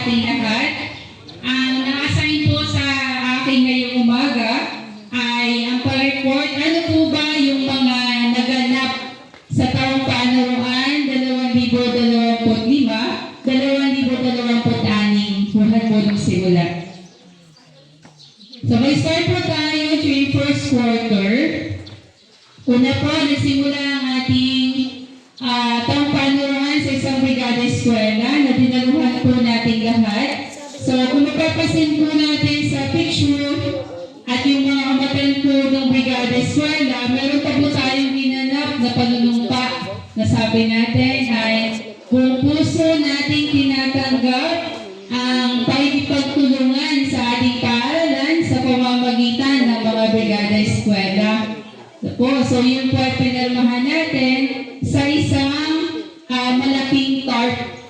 ating lahat. Ang na-assign po sa akin ngayong umaga ay ang pa-report, ano po ba yung mga naganap sa taong panuruan 2025, 2026, buhat po ng simula. So may start po tayo during first quarter. Una po, nagsimula ang ating taong panuruan sa isang brigada eskwela na dinaluhan po natin lahat. So kung mapapasin po natin sa picture at yung mga kamatan po ng brigada eskwela, meron pa po tayong ginanap na panunumpa na sabi natin ay buong puso nating tinatanggap ang pakikipagtulungan sa ating paaralan sa pamamagitan ng mga brigada eskwela. So yun po ay pinirmahan natin sa isang malaking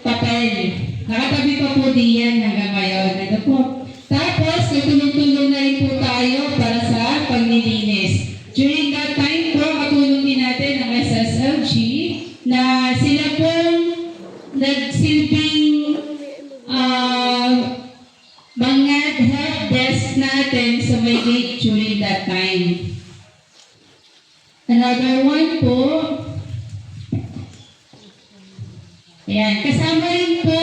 papel. Nakatabi pa po diyan hanggang ngayon. Ano po? Tapos, tutulong-tulong na rin po tayo para sa paglilinis. During that time po, katulong din natin ang SSLG na sila pong nagsilbing mga help desk natin sa may gate during that time. Another one po, ayan, kasama rin po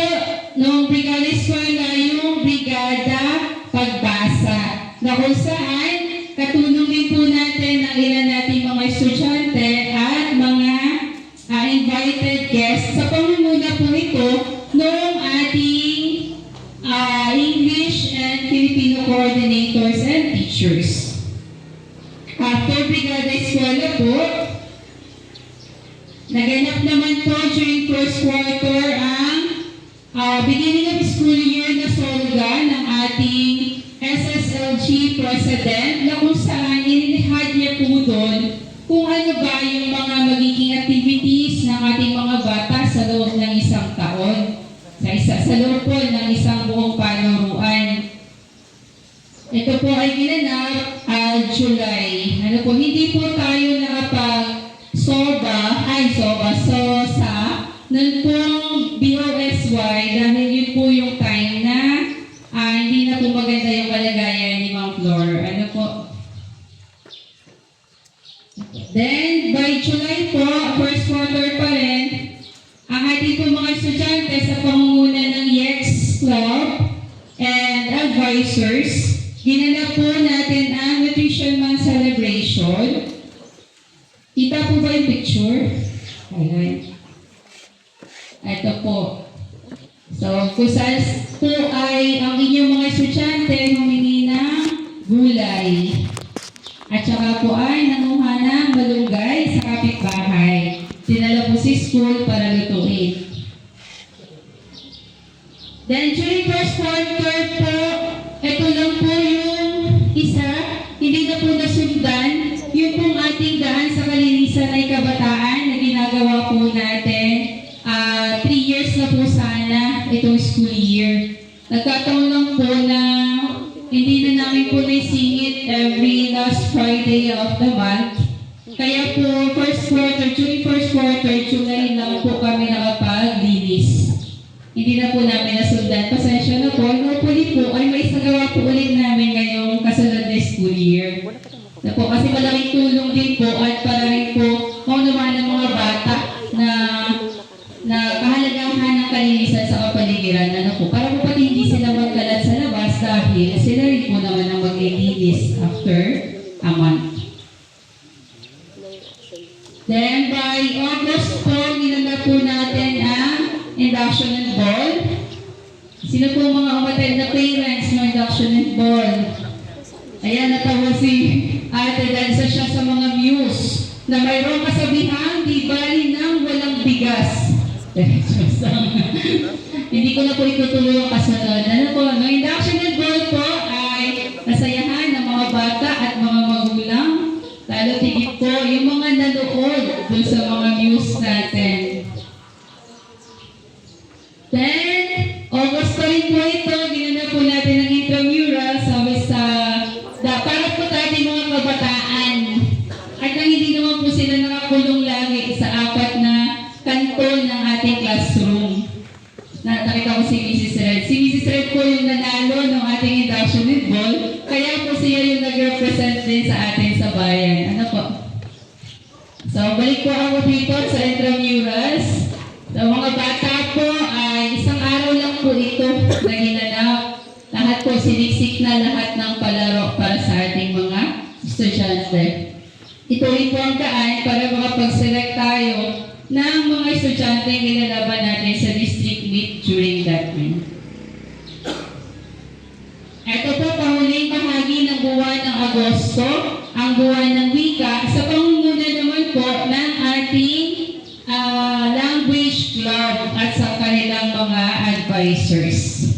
ng brigada eskwela yung brigada pagbasa na kung saan katulong din po natin ang ilan nating mga estudyante at mga invited guests sa pangunguna po ito ng ating English and Filipino coordinators and teachers. After brigada eskwela po, naganap naman po during first quarter ang beginning of school year na slogan ng ating SSLG President na kung saan inilihad niya po doon kung ano ba yung mga magiging activities ng ating mga bata sa loob ng isang taon, sa loob po ng isang buong panuruan. Ito po ay ginanap July. Ano po, hindi po tayo nakapag-SOSA nun pong BOSY dahil yun po yung time na hindi na po maganda yung kalagayan ni Ma'am Flor. Ano po? Then, by July po, first quarter pa rin, ang ating po mga estudyante sa pangunguna ng YEX Club and advisors, ginanap po natin ang Nutrition Month Celebration. Kita po ba yung picture? Ayan. Ito po. So, kung saan po ay ang inyong mga estudyante humingi ng gulay. At saka po ay nanguha ng malunggay sa kapitbahay. Dinala po si school para lutuin. Then, during first quarter po, ito lang po yung isa, hindi na po nasundan, yun pong ating daan sa kalinisan ay kabataan na ginagawa po natin. 3 years na po sana itong school year. Nagkataon lang po na hindi na namin po naisingit every last Friday of the month. Kaya po, during first quarter, July lang po kami nakapaglinis. Hindi na po namin nasundan. Pasensya na po. Hopefully po ay may isagawa po ulit namin ngayong kasunod na school year. Na po, kasi malaking tulong din po at para rin po naman ng mga bata na kahalagahan ng kalinisan sa kapaligiran. Ano po, para po pati hindi sila magkalat sa labas dahil sila rin po naman ang maglilinis after a month. Then by August po, ginanap po natin ang induction and ball. Sino po mga umattend na parents ng induction and ball? Ayan, natawa si ate dahil siya sa mga muse na mayroong kasabihan, di bali ng walang bigas. Hindi ko na po itutuloy yung kasunod. Ano po, ang induction and ball po ay nasayahan ng mga bata at mga magulang. Lalo tigit po yung mga nanood dun sa mga muse natin. Then, August pa rin po ito, ginanap po natin ang intramural para po tayo mga kabataan. At nang hindi naman po sila nakakulong lagi sa 4 na kanto ng ating classroom. nakita ko si Mrs. Red. Si Mrs. Red po yung nanalo ng ating induction with ball, kaya po siya yung nag-represent din sa atin sa bayan. Ano po? So, balik po ako dito sa intramurals. So, mga bata po ay isang araw lang po ito na ginanap. Lahat po siniksik na lahat ng palaro para sa ating mga estudyante. Ito rin po ang daan para makapag-select tayo ng mga estudyante yung nilalaban natin sa district meet during that time. Ito po pahuling bahagi ng buwan ng Agosto, ang buwan ng wika, sa pangunguna naman po ng ating language club at sa kanilang mga advisors.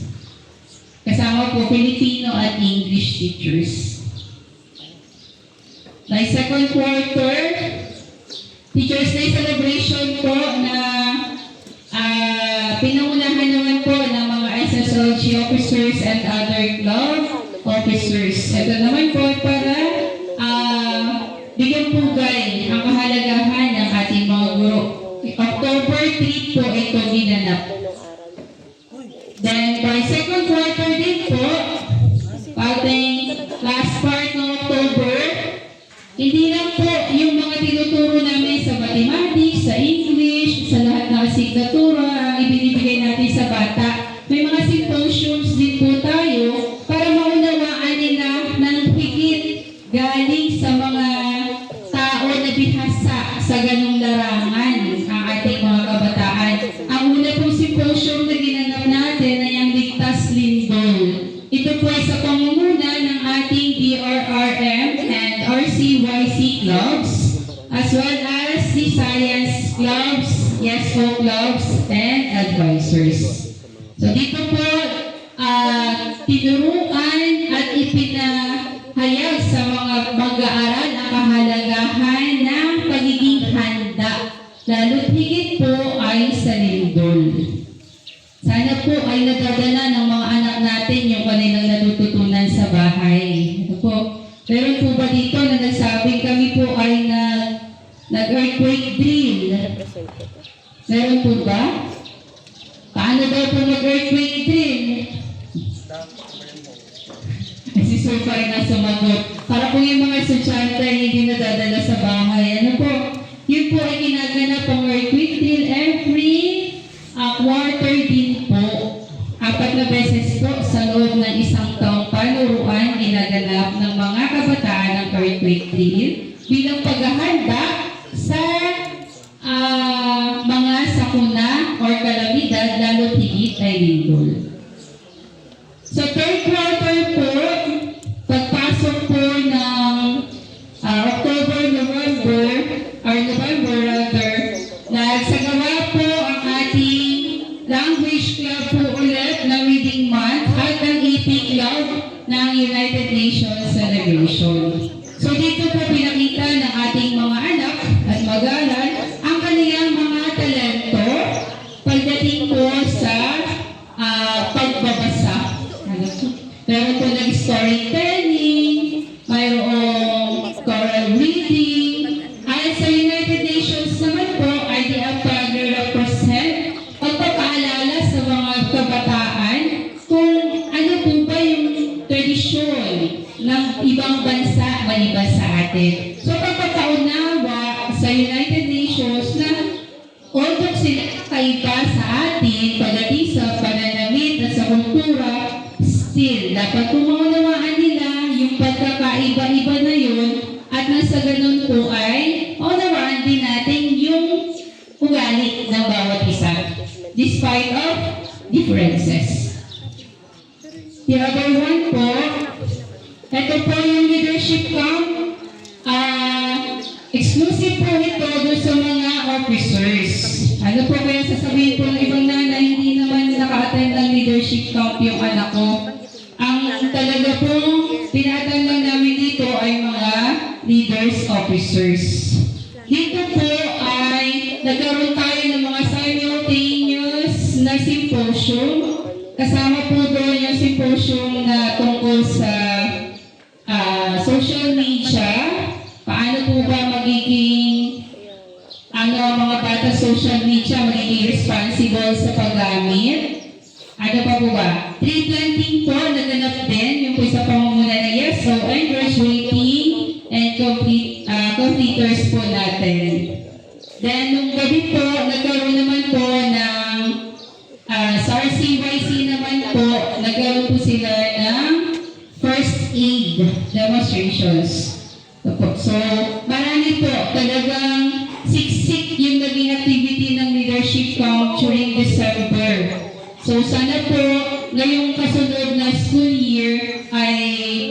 Kasama po Filipino at English teachers. By second quarter, Teachers Day celebration po na pinangunahan naman po ng mga SSLG officers and other club officers. Ito naman po para bigyan pugay ang kahalagahan ng ating mga guro. October 3 po ito ginanap. Then by second quarter din po, ating last part ng October, hindi lang po yung mga tinuturo namin sa mathematics, sa English, sa lahat ng asignatura ang ibinibigay natin sa bata. May mga symposiums din po tayo para maunawaan nila ng higit galing sa mga tao na bihasa sa ganung larangan ang ating mga kabataan. Ang una pong symposium na ginanap natin ay ang Ligtas Lindol. Ito po ay sa pangunguna ng ating DRRM and RCYC clubs, as well as the science clubs, YESCO clubs, and advisors. So dito po, tinuruan at ipinahayag sa mga mag-aaral ang kahalagahan ng pagiging handa, lalo't higit po ay sa lindol. Sana po ay nadadala ng mga anak natin yung kanilang natututunan sa bahay. Ito po. Meron po ba dito na nagsabing kami po ay nag-earthquake drill? Meron po ba? Paano daw po mag-earthquake drill? Si Sir pa rin ang sumagot. Para po yung mga estudyante hindi nadadala sa bahay. Ano po? Yun po ay ginaganap ang earthquake drill every quarter din po. 4 na beses po sa loob ng isang taong panuruan ginaganap ng mga kabataan ng earthquake drill bilang paghahanda sa mga sakuna or kalamidad lalo higit ay lindol. Sa third quarter po, pagpasok po ng October, November rather, nagsagawa po ang ating language club po ulit na reading month at ang EP club ng United Nations Celebration. So dito po pinakita ng ating mga anak at mag-aaral ang kanilang mga talento pagdating po sa pagbabasa. Meron po nag-storytelling, mayroong choral reading, at sa United Nations naman po ay di ang pag-represent pagpapaalala sa mga kabataan kung ano po ba yung tradisyon ng ibang bansa maliban sa atin. So pagpapaunawa sa United Nations na although sila kaiba sa atin pagdating sa pananamit at sa kultura, still dapat pumaunawaan nila yung pagkakaiba-iba na yun at nasa ganun po ay maunawaan din natin yung ugali ng bawat isa despite of differences. The other one po, ito po yung leadership camp. Exclusive po ito doon sa mga officers. Ano po kaya sasabihin po ng ibang nanay, hindi naman naka-attend ng leadership camp yung anak ko. Ang talaga pong pinatan lang namin dito ay mga leaders officers. Dito po ay nagkaroon tayo ng mga simultaneous na symposium. Kasama po doon yung symposium na tungkol sa social media. Paano po ba magiging ang mga bata bata social media, magiging responsible sa paggamit. Ano pa po ba? Tree planting po, naganap din, yung po sa pamumuna ng YESO, and graduating and completers po natin. Then, nung gabi po, nagkaroon naman po ng sa RCYC naman po, nagkaroon po sila ng first aid demonstrations. So, marami po, talagang siksik yung naging activity ng leadership camp during December. So, sana po, ngayong kasunod na school year, ay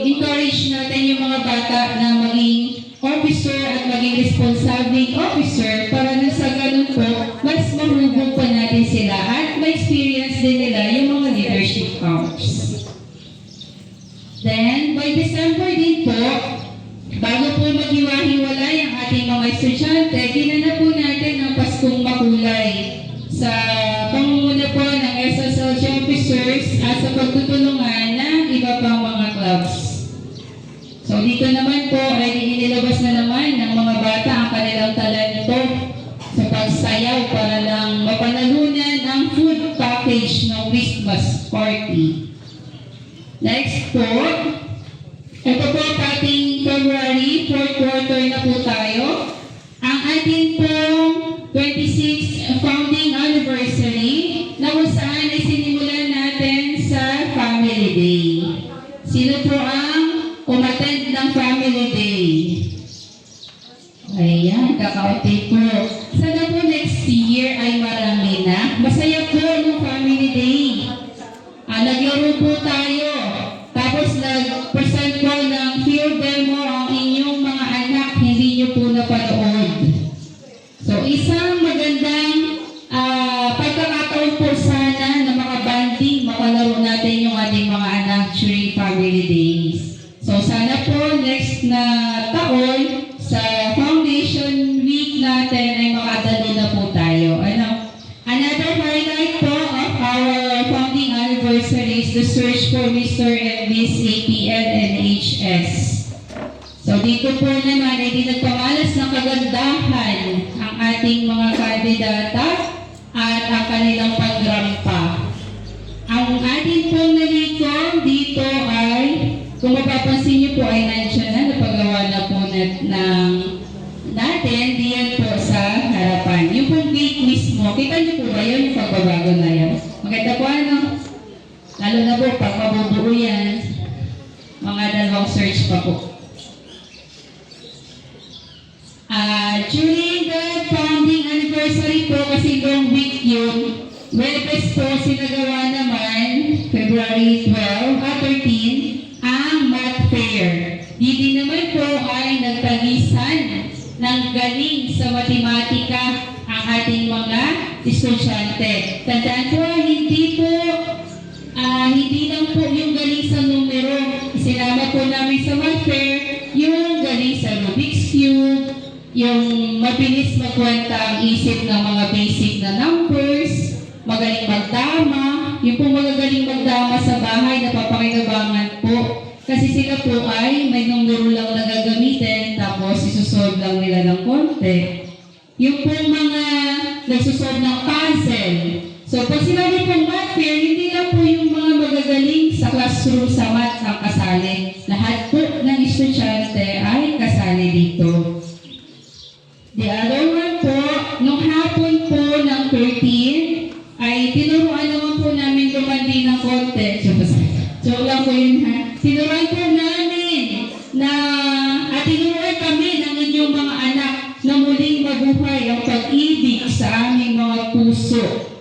encourage natin yung mga bata na maging officer at maging responsabling officer para na sa ganun po, mas mahubog pa natin sila at ma-experience din nila yung mga leadership camps. Then, by December din po, bago po maghiwa-hiwalay ang ating mga estudyante, ginanap po natin ang Paskong Makulay sa pamumuna po ng SSLC officers at sa pagtutulungan ng iba pang mga clubs. So dito naman po ay inilabas na naman ng mga bata ang kanilang talento sa pagsayaw para lang mapanalunan ang food package ng Christmas party. Next po, ito po ating February, 4th quarter na po tayo. Ang ating pong 26th founding anniversary na kung saan ay sinimulan natin sa Family Day. Sino po ang umattend ng Family Day? Ayan, kakaunti po. Sana po next year ay marami na. Masaya po ng Family Day. Naglaro po tayo. Tapos nag-present po ng field demo ang inyong mga anak, hindi nyo po napanood. So, isang magandang pagkakataon po sana na makabanding, makalaro natin yung ating mga anak during Family Days. So, sana po next na taon, sa Foundation Week natin ay makadalo na po tayo. Another highlight po of our founding anniversary is the search for Mr. and Miss APL and HS. So dito po naman ay nagpamalas ng kagandahan ang ating mga kandidata at ang kanilang pagrampa. Ang ating pong nalikom dito ay, kung mapapansin niyo po ay nandiyan na, napagawa na po natin diyan po sa harapan. Yung pong gate mismo, kita niyo po ba yun, yung pagbabago na yan? Maganda po ano? Lalo na po, pag mabubuo yan, mga dalawang search pa po. During the founding anniversary po, kasi long week yun, Webes po sinagawa naman, February 12 at 13, ang math fair. Dito naman po ay nagtagisan ng galing sa matematika ang ating mga estudyante. Tandaan po, hindi lang po yung galing sa numero. Isinama po namin sa math fair yung galing sa Rubik's Cube, yung mabilis magkwenta ang isip ng mga basic na numbers, magaling magdama, yung po magagaling magdama sa bahay, napapakinabangan po. Kasi sila po ay may numero lang na gagamitin, tapos isusolve lang nila ng konti. Yung po mga nagsusolve ng puzzle. So pag sinabi pong math fair, hindi lang po yung mga magagaling sa classroom sa math ang kasali. Lahat po ng estudyante ay kasali dito. The other one po, nung hapon po ng 13, ay tinuruan naman po namin lumandi ng konti. Joke lang po yun ha. Tinuruan po namin na tinuruan kami ng inyong mga anak na muling mabuhay ang pag-ibig sa aming mga puso.